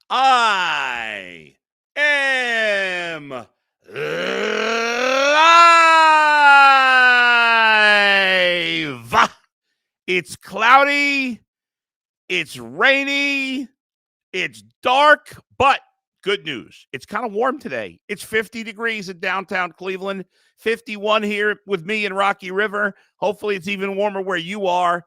I am live. It's cloudy, it's rainy, it's dark, but good news. It's kind of warm today. It's 50 degrees in downtown Cleveland, 51 here with me in Rocky River. Hopefully it's even warmer where you are.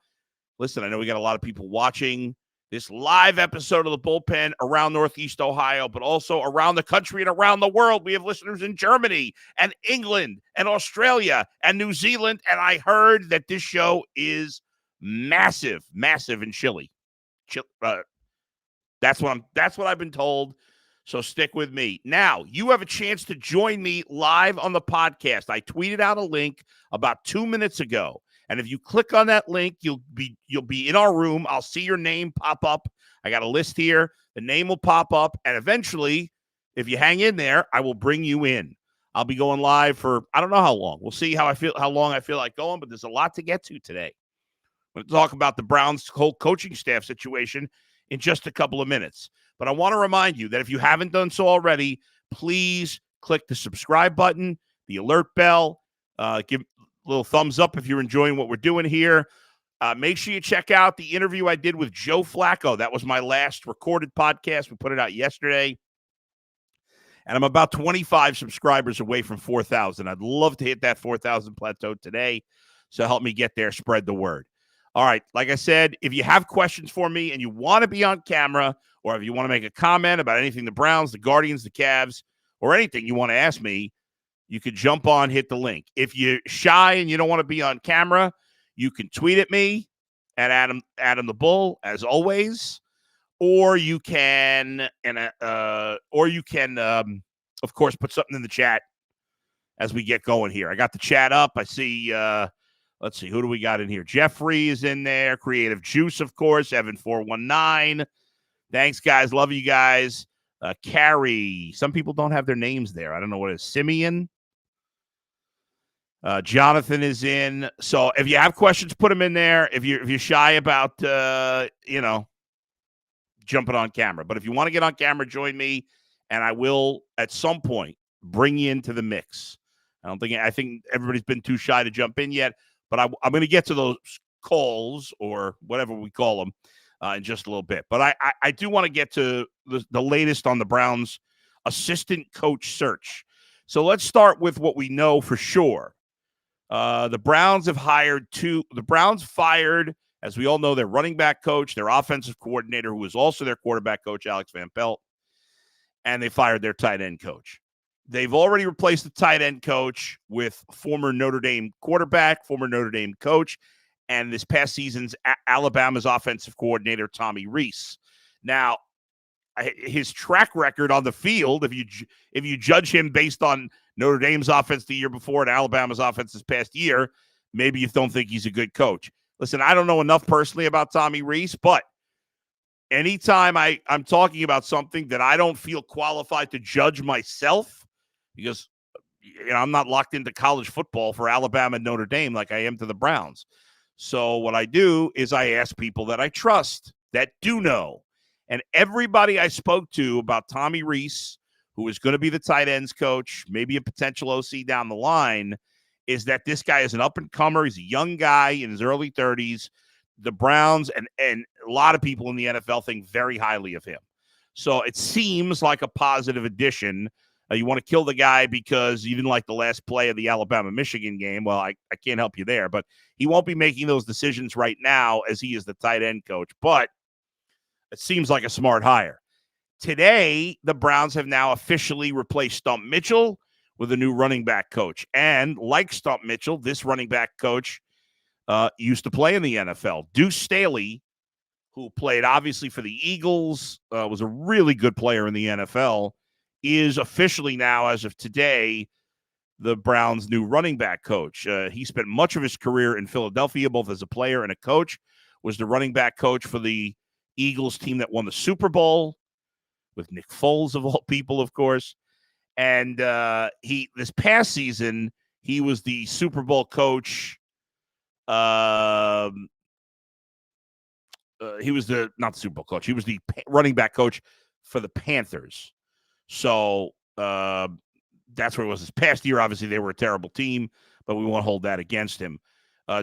Listen, I know we got a lot of people watching this live episode of the Bullpen around Northeast Ohio, but also around the country and around the world. We have listeners in Germany and England and Australia and New Zealand. And I heard that this show is massive in Chile. That's what I've been told. So stick with me. Now, you have a chance to join me live on the podcast. I tweeted out a link about 2 minutes ago. And if you click on that link, you'll be in our room. I'll see your name pop up. I got a list here. The name will pop up. And eventually, if you hang in there, I will bring you in. I'll be going live for, I don't know how long. We'll see how long I feel like going, but there's a lot to get to today. I'm going to talk about the Browns' whole coaching staff situation in just a couple of minutes. But I want to remind you that if you haven't done so already, please click the subscribe button, the alert bell, give a little thumbs up if you're enjoying what we're doing here. Make sure you check out the interview I did with Joe Flacco. That was my last recorded podcast. We put it out yesterday. And I'm about 25 subscribers away from 4,000. I'd love to hit that 4,000 plateau today. So help me get there. Spread the word. All right, like I said, if you have questions for me and you want to be on camera, or if you want to make a comment about anything the Browns, the Guardians, the Cavs, or anything you want to ask me, you can jump on, hit the link. If you're shy and you don't want to be on camera, you can tweet at me at Adam the Bull, as always, or you can of course, put something in the chat as we get going here. I got the chat up. I see. Let's see, who do we got in here? Jeffrey is in there. Creative Juice, of course. Evan419. Thanks, guys. Love you guys. Carrie. Some people don't have their names there. I don't know what it is. Simeon. Jonathan is in. So if you have questions, put them in there. If you're shy about, jumping on camera. But if you want to get on camera, join me. And I will, at some point, bring you into the mix. I think everybody's been too shy to jump in yet. But I'm going to get to those calls, or whatever we call them, in just a little bit. But I do want to get to the latest on the Browns' assistant coach search. So let's start with what we know for sure. The Browns have fired, as we all know, their running back coach, their offensive coordinator, who was also their quarterback coach, Alex Van Pelt, and they fired their tight end coach. They've already replaced the tight end coach with former Notre Dame quarterback, former Notre Dame coach, and this past season's Alabama's offensive coordinator, Tommy Rees. Now, his track record on the field, if you judge him based on Notre Dame's offense the year before and Alabama's offense this past year, maybe you don't think he's a good coach. Listen, I don't know enough personally about Tommy Rees, but anytime I'm talking about something that I don't feel qualified to judge myself, because I'm not locked into college football for Alabama and Notre Dame like I am to the Browns. So what I do is I ask people that I trust, that do know. And everybody I spoke to about Tommy Rees, who is going to be the tight ends coach, maybe a potential OC down the line, is that this guy is an up-and-comer. He's a young guy in his early 30s. The Browns and a lot of people in the NFL think very highly of him. So it seems like a positive addition. You want to kill the guy because you didn't like the last play of the Alabama-Michigan game. Well, I can't help you there. But he won't be making those decisions right now as he is the tight end coach. But it seems like a smart hire. Today, the Browns have now officially replaced Stump Mitchell with a new running back coach. And like Stump Mitchell, this running back coach used to play in the NFL. Deuce Staley, who played obviously for the Eagles, was a really good player in the NFL, is officially now, as of today, the Browns' new running back coach. He spent much of his career in Philadelphia, both as a player and a coach, was the running back coach for the Eagles team that won the Super Bowl with Nick Foles, of all people, of course. And this past season, he was the Super Bowl coach. He was not the Super Bowl coach. He was the running back coach for the Panthers. So that's where it was this past year. Obviously, they were a terrible team, but we won't hold that against him.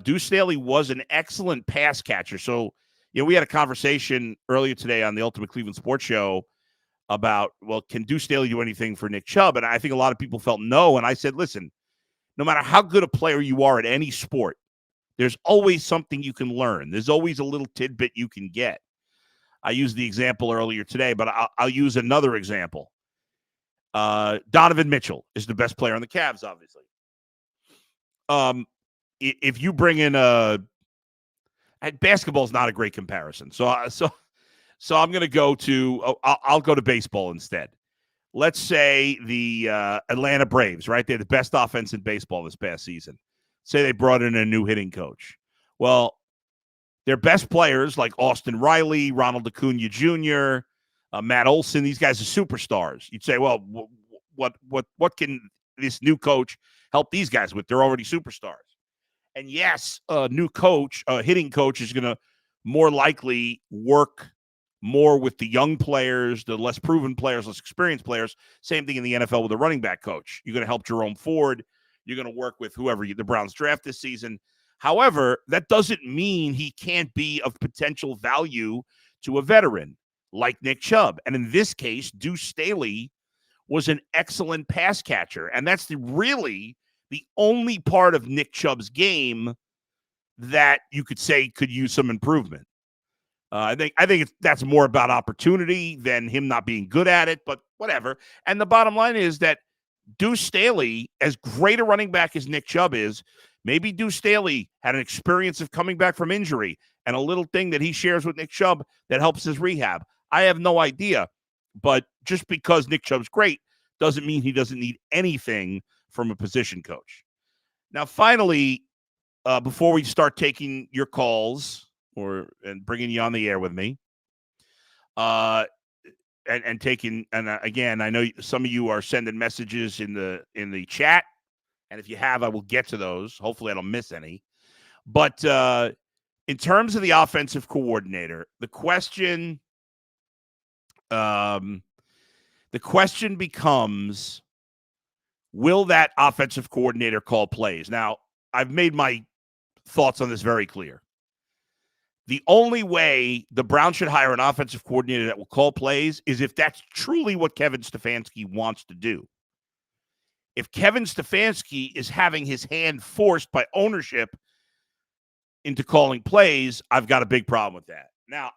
Deuce Staley was an excellent pass catcher. So, we had a conversation earlier today on the Ultimate Cleveland Sports Show about, well, can Deuce Staley do anything for Nick Chubb? And I think a lot of people felt no. And I said, listen, no matter how good a player you are at any sport, there's always something you can learn. There's always a little tidbit you can get. I used the example earlier today, but I'll use another example. Donovan Mitchell is the best player on the Cavs, obviously. If you bring in basketball is not a great comparison. So I'm going to go to I'll go to baseball instead. Let's say the Atlanta Braves, right? They're the best offense in baseball this past season. Say they brought in a new hitting coach. Well, their best players like Austin Riley, Ronald Acuna Jr., Matt Olson, these guys are superstars. You'd say, well, what can this new coach help these guys with? They're already superstars. And yes, a new coach, a hitting coach, is going to more likely work more with the young players, the less proven players, less experienced players. Same thing in the NFL with a running back coach. You're going to help Jerome Ford. You're going to work with whoever the Browns draft this season. However, that doesn't mean he can't be of potential value to a veteran like Nick Chubb. And in this case, Deuce Staley was an excellent pass catcher. And that's really the only part of Nick Chubb's game that you could say could use some improvement. I think that's more about opportunity than him not being good at it, but whatever. And the bottom line is that Deuce Staley, as great a running back as Nick Chubb is, maybe Deuce Staley had an experience of coming back from injury and a little thing that he shares with Nick Chubb that helps his rehab. I have no idea, but just because Nick Chubb's great doesn't mean he doesn't need anything from a position coach. Now, finally, before we start taking your calls and bringing you on the air with me, and taking, and again, I know some of you are sending messages in the chat, and if you have, I will get to those. Hopefully, I don't miss any. But in terms of the offensive coordinator, the question becomes, will that offensive coordinator call plays? Now, I've made my thoughts on this very clear. The only way the Browns should hire an offensive coordinator that will call plays is if that's truly what Kevin Stefanski wants to do. If Kevin Stefanski is having his hand forced by ownership into calling plays, I've got a big problem with that. Now,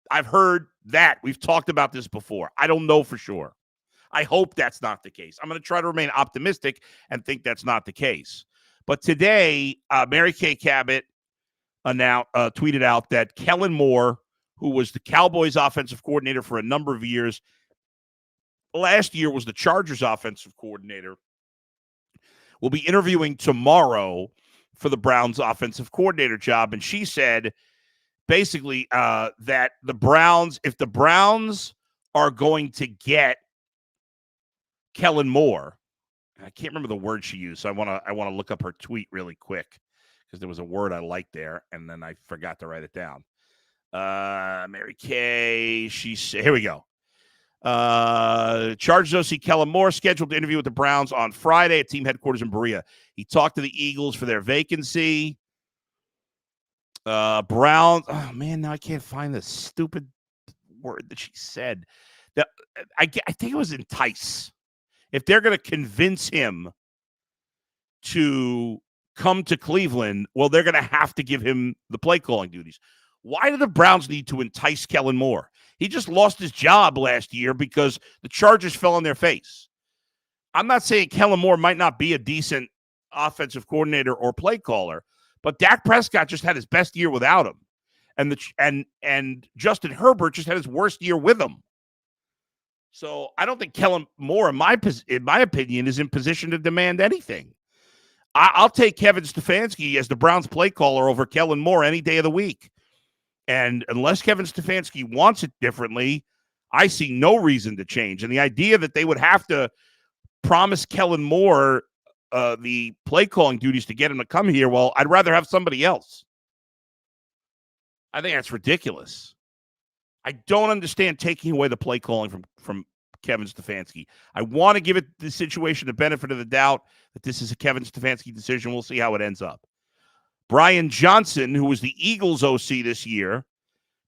I've heard that. We've talked about this before. I don't know for sure. I hope that's not the case. I'm going to try to remain optimistic and think that's not the case. But today, Mary Kay Cabot tweeted out that Kellen Moore, who was the Cowboys offensive coordinator for a number of years, last year was the Chargers offensive coordinator, will be interviewing tomorrow for the Browns offensive coordinator job. And she said basically that the Browns, if the Browns are going to get Kellen Moore, I can't remember the word she used, so I want to look up her tweet really quick, because there was a word I liked there, and then I forgot to write it down. Mary Kay, here we go. Chargers OC Kellen Moore scheduled to interview with the Browns on Friday at team headquarters in Berea. He talked to the Eagles for their vacancy. Browns, oh man, now I can't find the stupid word that she said. I think it was entice. If they're going to convince him to come to Cleveland, well, they're going to have to give him the play calling duties. Why do the Browns need to entice Kellen Moore? He just lost his job last year because the Chargers fell on their face. I'm not saying Kellen Moore might not be a decent offensive coordinator or play caller, but Dak Prescott just had his best year without him. And Justin Herbert just had his worst year with him. So I don't think Kellen Moore, in my opinion, is in position to demand anything. I'll take Kevin Stefanski as the Browns play caller over Kellen Moore any day of the week. And unless Kevin Stefanski wants it differently, I see no reason to change. And the idea that they would have to promise Kellen Moore the play calling duties to get him to come here, well, I'd rather have somebody else. I think that's ridiculous. I don't understand taking away the play calling from Kevin Stefanski. I want to give it the situation the benefit of the doubt that this is a Kevin Stefanski decision. We'll see how it ends up. Brian Johnson, who was the Eagles OC this year,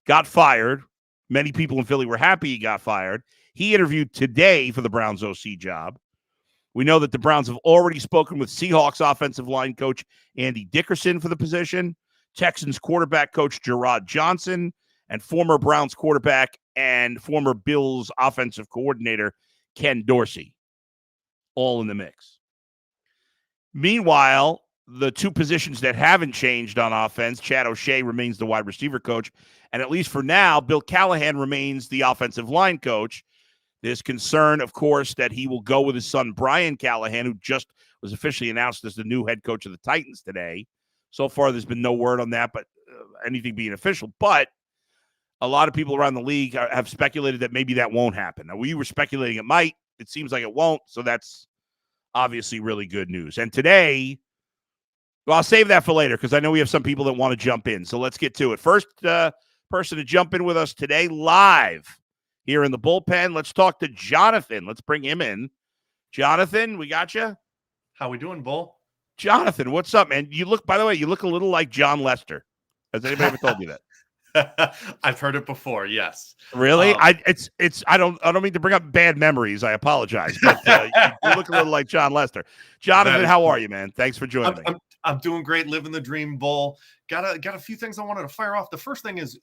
got fired. Many people in Philly were happy he got fired. He interviewed today for the Browns OC job. We know that the Browns have already spoken with Seahawks offensive line coach Andy Dickerson for the position, Texans quarterback coach Gerard Johnson, and former Browns quarterback and former Bills offensive coordinator Ken Dorsey, all in the mix. Meanwhile, the two positions that haven't changed on offense, Chad O'Shea remains the wide receiver coach, and at least for now, Bill Callahan remains the offensive line coach. There's concern, of course, that he will go with his son, Brian Callahan, who just was officially announced as the new head coach of the Titans today. So far, there's been no word on that, but anything being official. But a lot of people around the league have speculated that maybe that won't happen. Now, we were speculating it might. It seems like it won't, so that's obviously really good news. And today, well, I'll save that for later because I know we have some people that want to jump in. So let's get to it. First person to jump in with us today live here in the bullpen. Let's talk to Jonathan. Let's bring him in. Jonathan, we got you? How we doing, Bull? Jonathan, what's up, man? You look, by the way, you look a little like John Lester. Has anybody ever told you that? I've heard it before. Yes. Really? I don't mean to bring up bad memories. I apologize, but you look a little like John Lester. Jonathan, how are you, man? Thanks for joining me. I'm doing great, living the dream, Bull. Got a few things I wanted to fire off. The first thing is,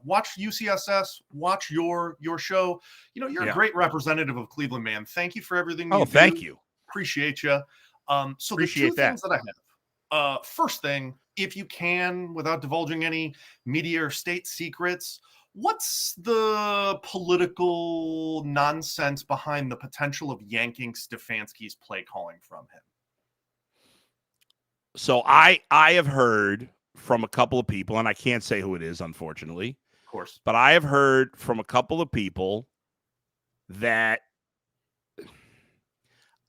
watch UCSS, watch your show. You're a great representative of Cleveland, man. Thank you for everything. Thank you. Appreciate you. So Appreciate the two things that I have. First thing, if you can, without divulging any media or state secrets, what's the political nonsense behind the potential of yanking Stefanski's play calling from him? So I have heard from a couple of people, and I can't say who it is, unfortunately. Of course. But I have heard from a couple of people that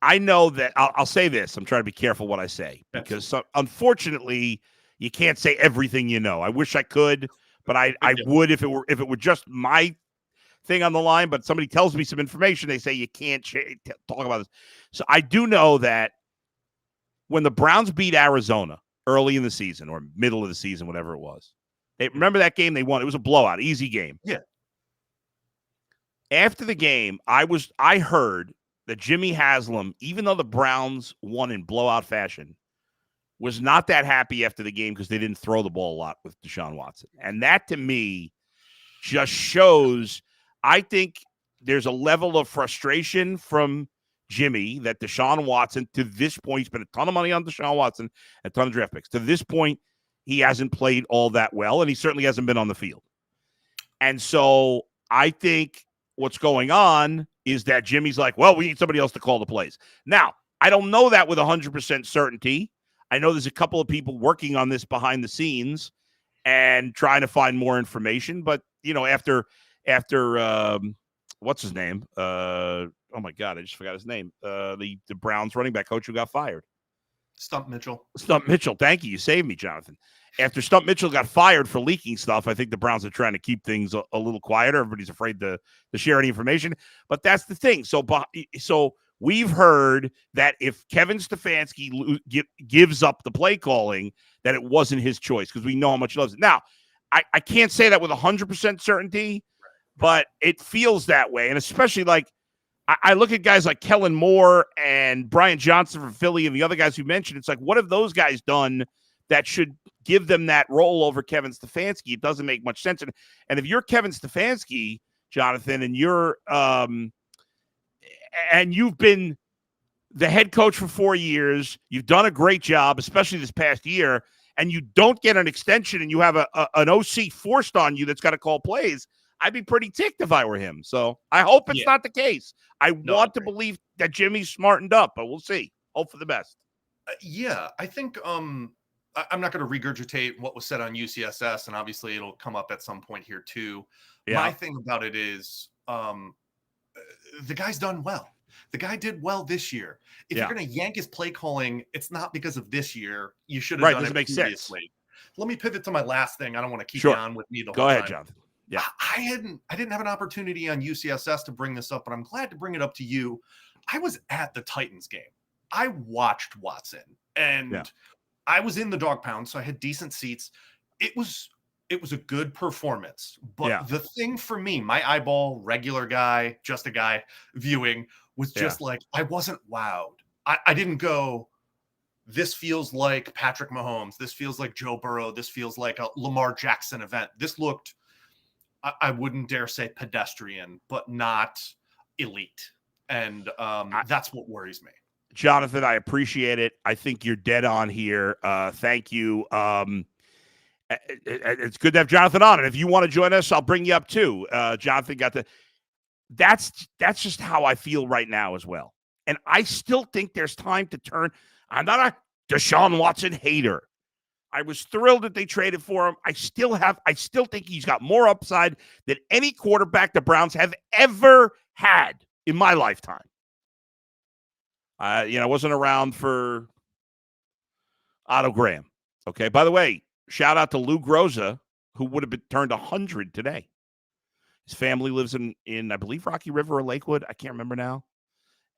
I know that I'll say this. I'm trying to be careful what I say because unfortunately you can't say everything you know. I wish I could, but I would if it were just my thing on the line. But somebody tells me some information, they say you can't talk about this. So I do know that when the Browns beat Arizona early in the season or middle of the season, whatever it was, remember that game they won? It was a blowout, easy game. Yeah. After the game, I heard that Jimmy Haslam, even though the Browns won in blowout fashion, was not that happy after the game because they didn't throw the ball a lot with Deshaun Watson. And that, to me, just shows, I think there's a level of frustration from Jimmy that Deshaun Watson, to this point, he spent a ton of money on Deshaun Watson, a ton of draft picks. To this point, he hasn't played all that well, and he certainly hasn't been on the field. And so I think what's going on is that Jimmy's like, well, we need somebody else to call the plays. Now, I don't know that with 100% certainty. I know there's a couple of people working on this behind the scenes and trying to find more information. But, after what's his name? Oh, my God, I just forgot his name. The Browns running back coach who got fired. Stump Mitchell. Thank you. You saved me, Jonathan. After Stump Mitchell got fired for leaking stuff, I think the Browns are trying to keep things a little quieter. Everybody's afraid to share any information. But that's the thing. So we've heard that if Kevin Stefanski gives up the play calling, that it wasn't his choice because we know how much he loves it. Now, I can't say that with 100% certainty, but it feels that way. And especially I look at guys like Kellen Moore and Brian Johnson from Philly and the other guys you mentioned. It's like, what have those guys done that should give them that role over Kevin Stefanski? It doesn't make much sense. And if you're Kevin Stefanski, Jonathan, and you're and you've been the head coach for 4 years, you've done a great job, especially this past year, and you don't get an extension and you have an OC forced on you that's got to call plays, I'd be pretty ticked if I were him. So I hope it's not the case. I want to believe that Jimmy's smartened up, but we'll see. Hope for the best. I think I'm not going to regurgitate what was said on UCSS, and obviously it'll come up at some point here too. Yeah. My thing about it is the guy's done well. The guy did well this year. If you're going to yank his play calling, it's not because of this year. You should have done it previously. Let me pivot to my last thing. I don't want to keep you on with me the whole time. Go ahead, Jonathan. Yeah. I didn't have an opportunity on UCSS to bring this up, but I'm glad to bring it up to you. I was at the Titans game. I watched Watson, and I was in the dog pound, so I had decent seats. It was a good performance. But the thing for me, my eyeball, regular guy, just a guy viewing, was just like, I wasn't wowed. I didn't go, this feels like Patrick Mahomes. This feels like Joe Burrow. This feels like a Lamar Jackson event. This looked, I wouldn't dare say pedestrian, but not elite. And that's what worries me. Jonathan, I appreciate it. I think you're dead on here. Thank you. It's good to have Jonathan on. And if you want to join us, I'll bring you up too. Jonathan got that's just how I feel right now as well. And I still think there's time to turn. I'm not a Deshaun Watson hater. I was thrilled that they traded for him. I still think he's got more upside than any quarterback the Browns have ever had in my lifetime. I wasn't around for Otto Graham. Okay. By the way, shout out to Lou Groza, who would have been turned 100 today. His family lives in I believe, Rocky River or Lakewood. I can't remember now.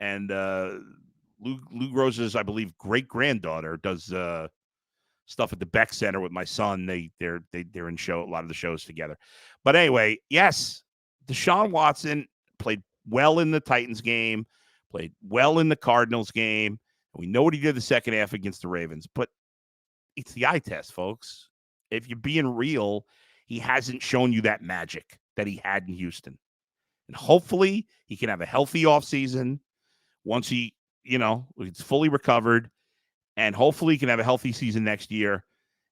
And Lou Groza's, I believe, great-granddaughter does stuff at the Beck Center with my son. They're in a lot of the shows together. But anyway, yes, Deshaun Watson played well in the Titans game, played well in the Cardinals game. We know what he did the second half against the Ravens, but it's the eye test, folks. If you're being real, he hasn't shown you that magic that he had in Houston. And hopefully he can have a healthy offseason once he, it's fully recovered, and hopefully he can have a healthy season next year.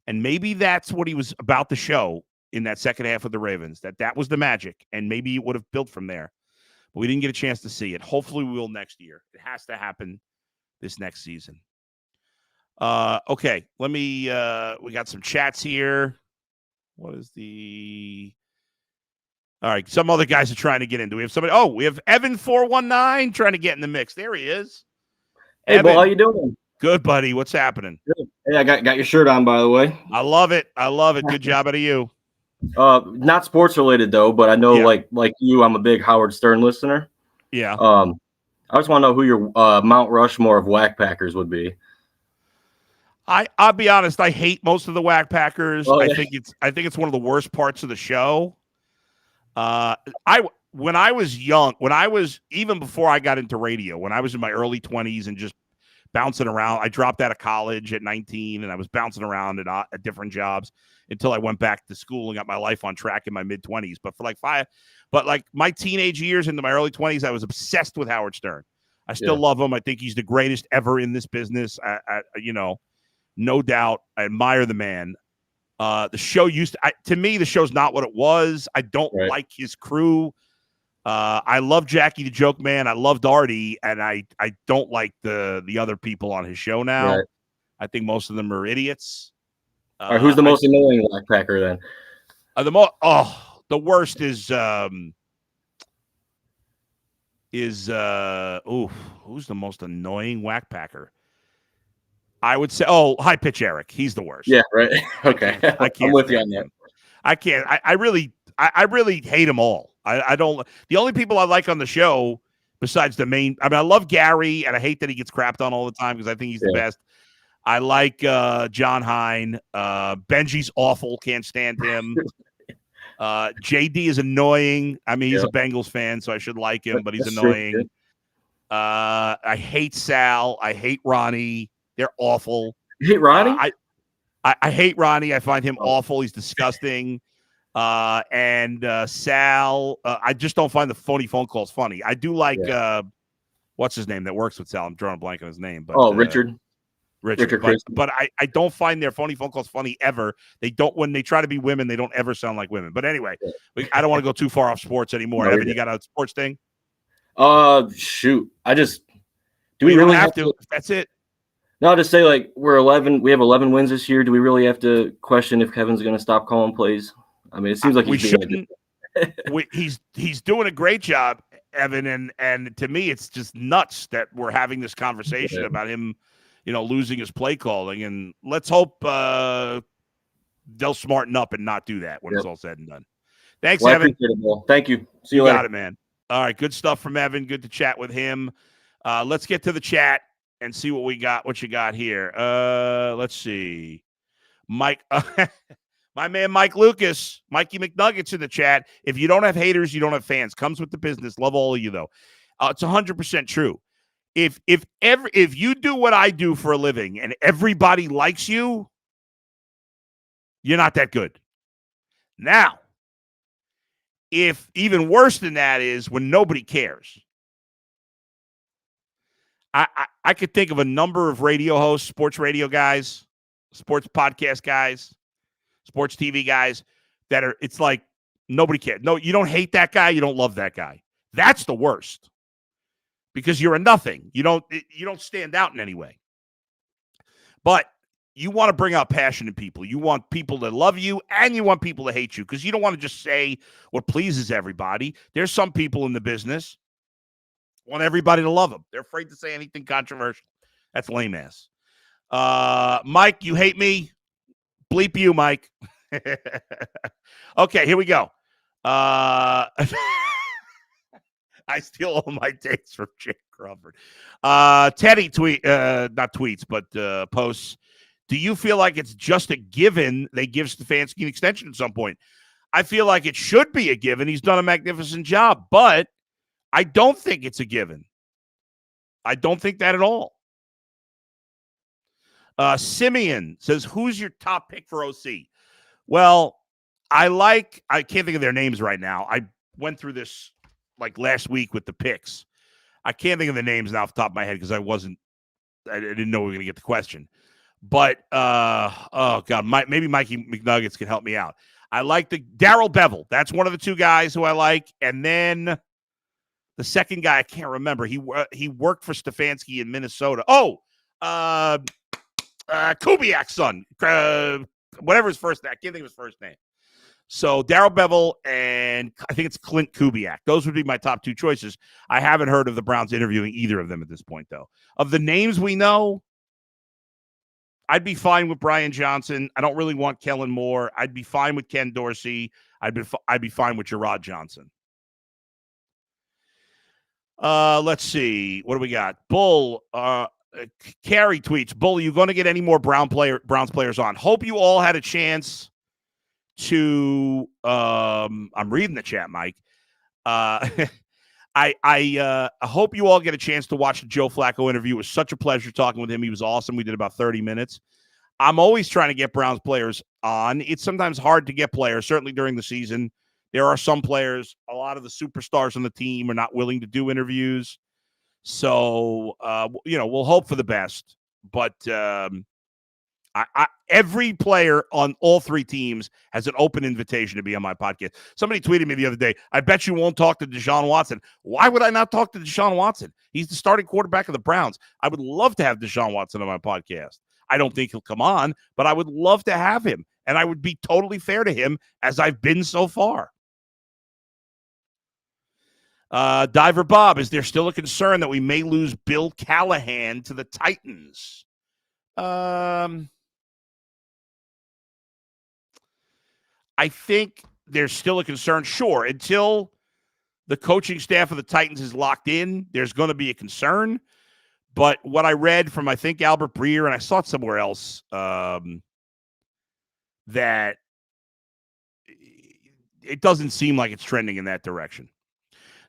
And maybe that's what he was about to show in that second half of the Ravens, that was the magic, and maybe it would have built from there. But we didn't get a chance to see it. Hopefully we will next year. It has to happen this next season. Okay, let me we got some chats here. What is all right, some other guys are trying to get in. Do we have somebody? Oh, we have Evan419 trying to get in the mix. There he is. Hey, Evan, Bo, how you doing? Good, buddy. What's happening? Good. Hey, I got your shirt on, by the way. I love it. Good job out of you. Not sports related though, but I know like you, I'm a big Howard Stern listener. Yeah. I just want to know who your Mount Rushmore of Whack Packers would be. I'll be honest. I hate most of the Whack Packers. Oh, I think it's one of the worst parts of the show. When I was young, even before I got into radio, when I was in my early 20s and just bouncing around, I dropped out of college at 19 and I was bouncing around at different jobs until I went back to school and got my life on track in my mid 20s. But for my teenage years into my early 20s, I was obsessed with Howard Stern. I still love him. I think he's the greatest ever in this business. No doubt. I admire the man. The show to me, the show's not what it was. I don't like his crew. I love Jackie the Joke Man. I loved Artie, and I don't like the other people on his show now. Right. I think most of them are idiots. All right, who's the most annoying Whack Packer then? The worst is who's the most annoying Whack Packer? I would say, High Pitch Eric. He's the worst. Yeah, right. Okay. I can't. I'm with you on that. I can't. I really hate them all. I don't. The only people I like on the show, besides the main, I love Gary, and I hate that he gets crapped on all the time because I think he's the best. I like John Hine. Benji's awful. Can't stand him. JD is annoying. He's a Bengals fan, so I should like him, but he's annoying. True. I hate Sal. I hate Ronnie. They're awful. You hate Ronnie? I hate Ronnie. I find him awful. He's disgusting. And Sal, I just don't find the phony phone calls funny. I do like what's his name that works with Sal? I'm drawing a blank on his name. But Richard. But I don't find their phony phone calls funny ever. They don't, when they try to be women, they don't ever sound like women. But anyway, I don't want to go too far off sports anymore. Evan, you got a sports thing? Shoot. Do we really have to? That's it. No, I'll just say, like, we're 11. We have 11 wins this year. Do we really have to question if Kevin's going to stop calling plays? It seems like we shouldn't. He's doing a great job, Evan, and to me, it's just nuts that we're having this conversation about him, losing his play calling. And let's hope they'll smarten up and not do that when it's all said and done. Thanks, well, Evan. I appreciate it, Bill. Thank you. See you later. Got it, man. All right, good stuff from Evan. Good to chat with him. Let's get to the chat and see what we got. What you got here? Let's see. Mike, my man Mike Lucas, Mikey McNuggets in the chat. If you don't have haters, you don't have fans. Comes with the business. Love all of you though. It's 100% true. If you do what I do for a living and everybody likes you, you're not that good. Now, if even worse than that is when nobody cares. I could think of a number of radio hosts, sports radio guys, sports podcast guys, sports TV guys that are, it's like nobody cares. No, you don't hate that guy. You don't love that guy. That's the worst because you're a nothing. You don't stand out in any way. But you want to bring out passion in people. You want people to love you and you want people to hate you because you don't want to just say what pleases everybody. There's some people in the business want everybody to love them. They're afraid to say anything controversial. That's lame ass. Mike, you hate me? Bleep you, Mike. Okay, here we go. I steal all my takes from Jake Crawford. Teddy not tweets, but posts. Do you feel like it's just a given they give Stefanski an extension at some point? I feel like it should be a given. He's done a magnificent job, but I don't think it's a given. I don't think that at all. Simeon says, who's your top pick for OC? Well, I can't think of their names right now. I went through this like last week with the picks. I can't think of the names now off the top of my head because I didn't know we were going to get the question. But, oh, God, maybe Mikey McNuggets can help me out. I like the Darrell Bevel. That's one of the two guys who I like. And then the second guy, I can't remember. He worked for Stefanski in Minnesota. Oh, Kubiak's son. Whatever his first name. I can't think of his first name. So Darrell Bevel and I think it's Clint Kubiak. Those would be my top two choices. I haven't heard of the Browns interviewing either of them at this point, though. Of the names we know, I'd be fine with Brian Johnson. I don't really want Kellen Moore. I'd be fine with Ken Dorsey. I'd be fine with Gerard Johnson. Let's see. What do we got? Bull, Carrie tweets, Bull, are you going to get any more Browns players on? Hope you all had a chance to, I'm reading the chat, Mike. I hope you all get a chance to watch the Joe Flacco interview. It was such a pleasure talking with him. He was awesome. We did about 30 minutes. I'm always trying to get Browns players on. It's sometimes hard to get players, certainly during the season. There are some players, a lot of the superstars on the team are not willing to do interviews. So, we'll hope for the best. But every player on all three teams has an open invitation to be on my podcast. Somebody tweeted me the other day, I bet you won't talk to Deshaun Watson. Why would I not talk to Deshaun Watson? He's the starting quarterback of the Browns. I would love to have Deshaun Watson on my podcast. I don't think he'll come on, but I would love to have him. And I would be totally fair to him as I've been so far. Diver Bob, is there still a concern that we may lose Bill Callahan to the Titans? I think there's still a concern. Sure, until the coaching staff of the Titans is locked in, there's going to be a concern. But what I read from, I think, Albert Breer, and I saw it somewhere else, that it doesn't seem like it's trending in that direction.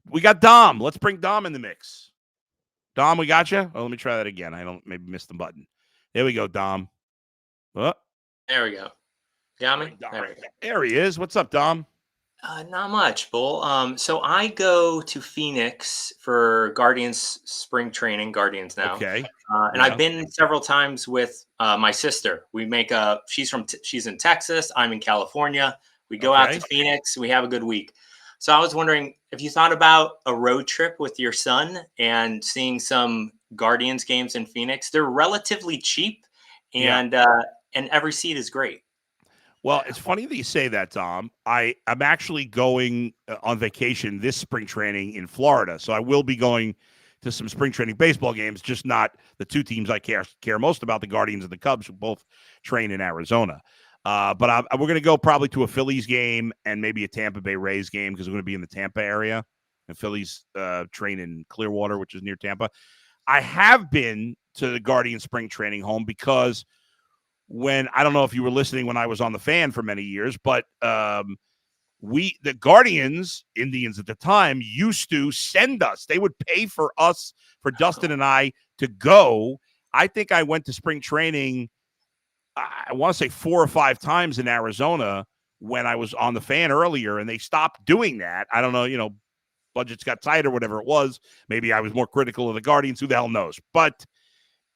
We got Dom. Let's bring Dom in the mix. Dom, we got you? Oh, let me try that again. I maybe missed the button. There we go, Dom. Oh. There we go. Got me? There he is. What's up, Dom? Not much, Bull. So I go to Phoenix for Guardians spring training, Guardians now. Okay. And I've been several times with my sister. We make she's in Texas. I'm in California. We go out to Phoenix. We have a good week. So I was wondering if you thought about a road trip with your son and seeing some Guardians games in Phoenix. They're relatively cheap and every seat is great. Well, it's funny that you say that, Tom. I'm actually going on vacation this spring training in Florida, so I will be going to some spring training baseball games, just not the two teams I care most about, the Guardians and the Cubs, who both train in Arizona. But we're going to go probably to a Phillies game and maybe a Tampa Bay Rays game because we're going to be in the Tampa area. And Phillies train in Clearwater, which is near Tampa. I have been to the Guardian Spring Training home because I don't know if you were listening when I was on the Fan for many years, but the Guardians, Indians at the time, used to send us. They would pay for us, for Dustin and I, to go. I think I went to spring training, I want to say 4 or 5 times in Arizona when I was on the Fan earlier, and they stopped doing that. I don't know, budgets got tight or whatever it was. Maybe I was more critical of the Guardians. Who the hell knows? But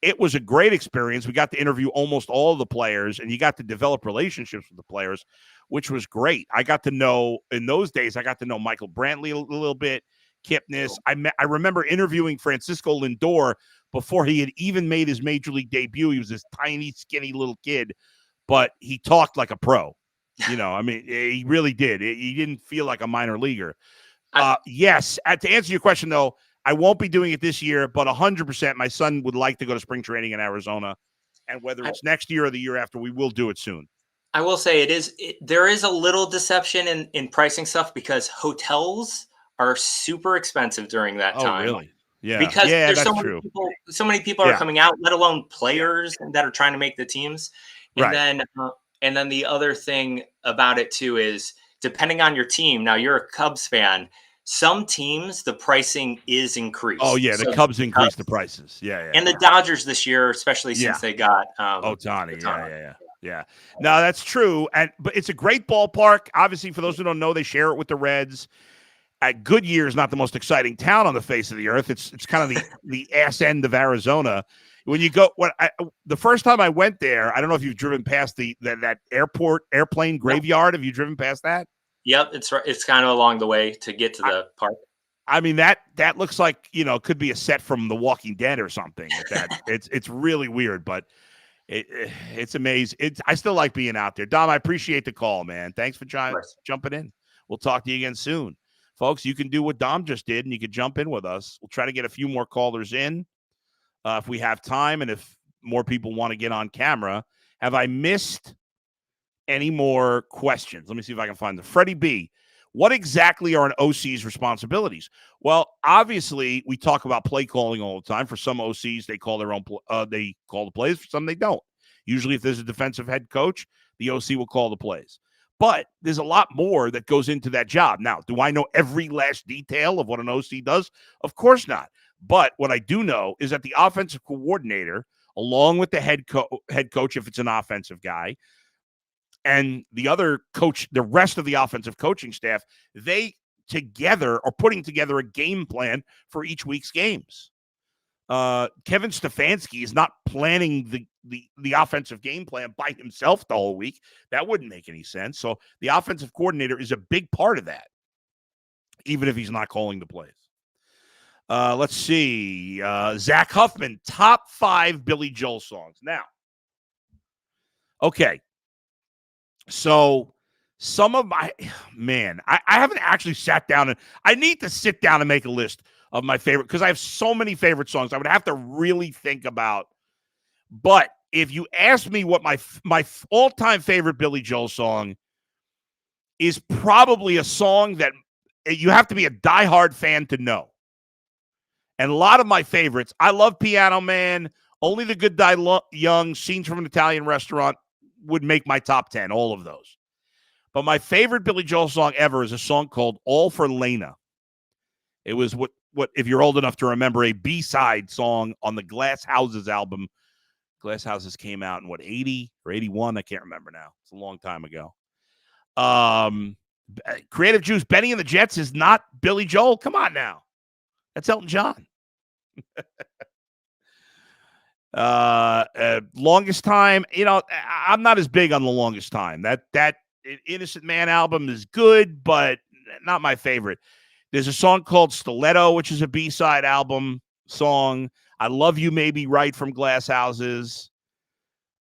it was a great experience. We got to interview almost all of the players, and you got to develop relationships with the players, which was great. I got to know, in those days, Michael Brantley a little bit, Kipnis. I remember interviewing Francisco Lindor before he had even made his major league debut. He was this tiny, skinny little kid, but he talked like a pro. He really did. He didn't feel like a minor leaguer. Yes. To answer your question, though, I won't be doing it this year, but 100% my son would like to go to spring training in Arizona. And whether it's next year or the year after, we will do it soon. I will say there is a little deception in pricing stuff because hotels are super expensive during that time. Oh, really? Yeah. Because there's that's so many people are coming out, let alone players that are trying to make the teams. And then the other thing about it too is depending on your team. Now you're a Cubs fan. Some teams, the pricing is increased. Oh, yeah. The Cubs increased the prices. Yeah. And the Dodgers this year, especially since they got Ohtani. Yeah. No, that's true. But it's a great ballpark. Obviously, for those who don't know, they share it with the Reds. Goodyear is not the most exciting town on the face of the earth. It's kind of the ass end of Arizona. When you go, the first time I went there, I don't know if you've driven past that airplane graveyard. Have you driven past that? Yep, it's kind of along the way to get to the park. I mean, that looks like, could be a set from The Walking Dead or something. It's really weird, but it's amazing. I still like being out there. Dom, I appreciate the call, man. Thanks for jumping in. We'll talk to you again soon. Folks, you can do what Dom just did, and you can jump in with us. We'll try to get a few more callers in if we have time and if more people want to get on camera. Have I missed any more questions? Let me see if I can find them. Freddie B., what exactly are an OC's responsibilities? Well, obviously, we talk about play calling all the time. For some OCs, they call their own. They call the plays. For some, they don't. Usually, if there's a defensive head coach, the OC will call the plays. But there's a lot more that goes into that job. Now, do I know every last detail of what an OC does? Of course not. But what I do know is that the offensive coordinator, along with the head coach, if it's an offensive guy, and the other coach, the rest of the offensive coaching staff, they together are putting together a game plan for each week's games. Kevin Stefanski is not planning the offensive game plan by himself the whole week. That wouldn't make any sense. So the offensive coordinator is a big part of that, even if he's not calling the plays. Let's see. Zach Huffman, top 5 Billy Joel songs. Now, okay. So some of I haven't actually sat down and I need to sit down and make a list of my favorite because I have so many favorite songs. I would have to really think about. But if you ask me what my all-time favorite Billy Joel song is, probably a song that you have to be a diehard fan to know. And a lot of my favorites, I love Piano Man, Only the Good Die Young, Scenes from an Italian Restaurant would make my top 10, all of those. But my favorite Billy Joel song ever is a song called All for Lena. It was what if you're old enough to remember, a B-side song on the Glass Houses album. Glass Houses came out in 80 or 81? I can't remember now. It's a long time ago. Creative Juice, Benny and the Jets is not Billy Joel. Come on now. That's Elton John. Longest Time, I'm not as big on the Longest Time. That Innocent Man album is good, but not my favorite. There's a song called Stiletto, which is a B-side album song. I Love You Maybe Right from Glass Houses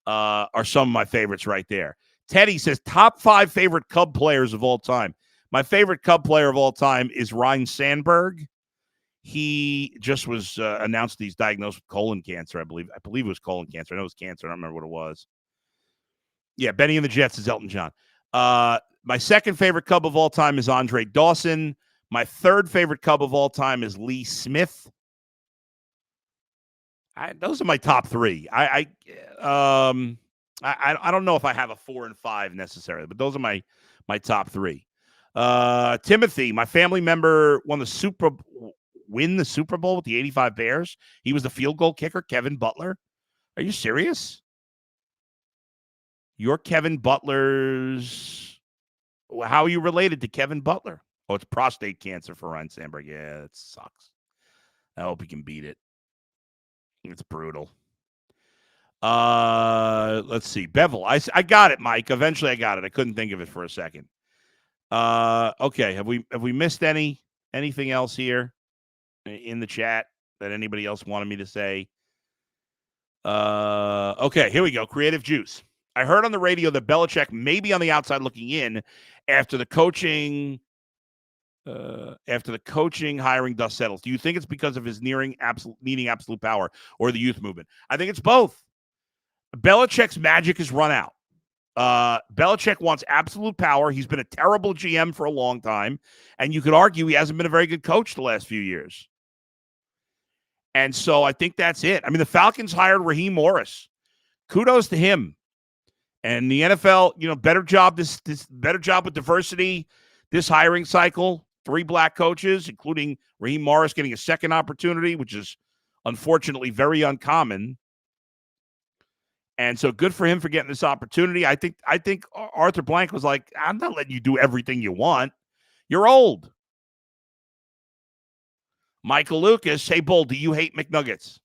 are some of my favorites right there. Teddy says, top 5 favorite Cub players of all time. My favorite Cub player of all time is Ryne Sandberg. He just was announced he's diagnosed with colon cancer, I believe. I believe it was colon cancer. I know it was cancer. I don't remember what it was. Yeah, Benny and the Jets is Elton John. My second favorite Cub of all time is Andre Dawson. My third favorite Cub of all time is Lee Smith. Those are my top three. I don't know if I have a 4 and 5 necessarily, but those are my top three. Timothy, my family member, win the Super Bowl with the 85 Bears. He was the field goal kicker, Kevin Butler. Are you serious? You're Kevin Butler's. How are you related to Kevin Butler? Oh, it's prostate cancer for Ryan Sandberg. Yeah, it sucks. I hope he can beat it. It's brutal. Let's see. Bevel. I got it, Mike. Eventually I got it. I couldn't think of it for a second. Okay. Have we missed anything else here in the chat that anybody else wanted me to say? Okay, here we go. Creative Juice. I heard on the radio that Belichick may be on the outside looking in after the coaching hiring dust settles. Do you think it's because of his needing absolute power or the youth movement? I think it's both. Belichick's magic has run out. Belichick wants absolute power. He's been a terrible GM for a long time, and you could argue he hasn't been a very good coach the last few years. And so I think that's it. I mean, the Falcons hired Raheem Morris. Kudos to him. And the NFL, better job with diversity this hiring cycle. 3 black coaches, including Raheem Morris getting a second opportunity, which is unfortunately very uncommon. And so good for him for getting this opportunity. I think Arthur Blank was like, I'm not letting you do everything you want. You're old. Michael Lucas, hey, Bull, do you hate McNuggets?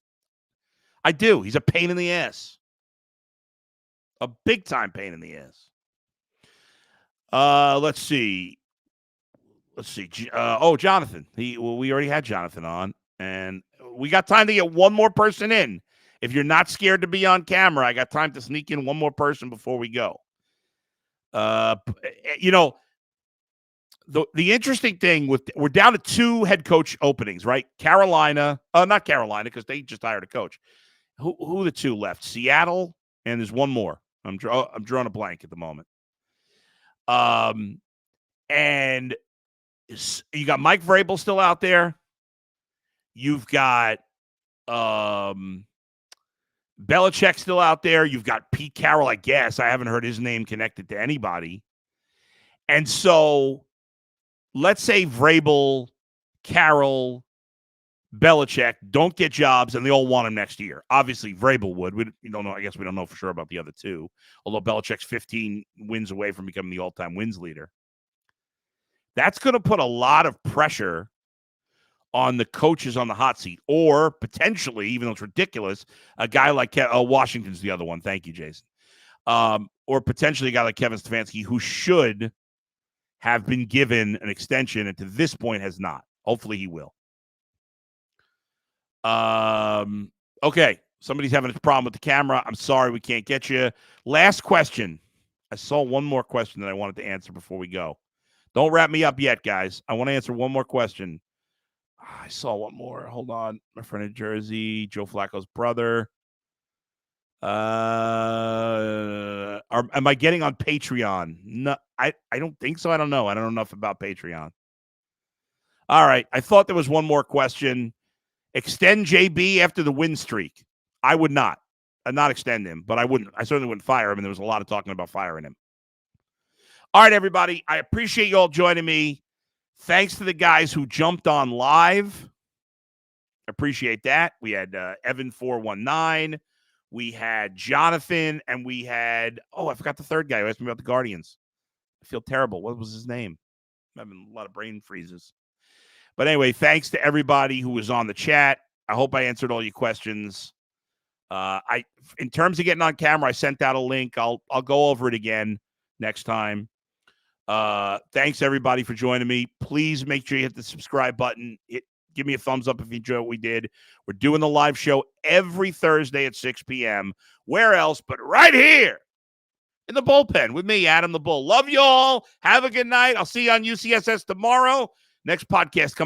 I do. He's a pain in the ass. A big-time pain in the ass. Let's see. Jonathan. We already had Jonathan on, and we got time to get one more person in. If you're not scared to be on camera, I got time to sneak in one more person before we go. The interesting thing we're down to 2 head coach openings, right? Carolina, not Carolina, because they just hired a coach. Who are the 2 left? Seattle, and there's one more. I'm drawing a blank at the moment. And you got Mike Vrabel still out there. You've got Belichick still out there. You've got Pete Carroll, I guess. I haven't heard his name connected to anybody. And so let's say Vrabel, Carroll, Belichick don't get jobs and they all want him next year. Obviously, Vrabel would. We don't know. I guess we don't know for sure about the other 2, although Belichick's 15 wins away from becoming the all-time wins leader. That's going to put a lot of pressure on the coaches on the hot seat, or potentially, even though it's ridiculous, a guy like Washington's the other one. Thank you, Jason. Or potentially a guy like Kevin Stefanski, who should have been given an extension and to this point has not. Hopefully he will. Okay. Somebody's having a problem with the camera. I'm sorry we can't get you. Last question. I saw one more question that I wanted to answer before we go. Don't wrap me up yet, guys. I want to answer one more question. I saw one more. Hold on. My friend in Jersey, Joe Flacco's brother. Am I getting on Patreon? No, I don't think so. I don't know. I don't know enough about Patreon. All right. I thought there was one more question. Extend JB after the win streak. I would not. I'd not extend him, but I certainly wouldn't fire him. And there was a lot of talking about firing him. All right, everybody. I appreciate you all joining me. Thanks to the guys who jumped on live. Appreciate that. We had Evan419. We had Jonathan. And we had, I forgot the third guy who asked me about the Guardians. I feel terrible. What was his name? I'm having a lot of brain freezes. But anyway, thanks to everybody who was on the chat. I hope I answered all your questions. In terms of getting on camera, I sent out a link. I'll go over it again next time. Thanks everybody for joining me. Please make sure you hit the subscribe button. Give me a thumbs up if you enjoyed what we did. We're doing the live show every Thursday at 6 p.m. Where else but right here in the bullpen with me, Adam the Bull. Love you all. Have a good night. I'll see you on UCSS tomorrow. Next podcast comes.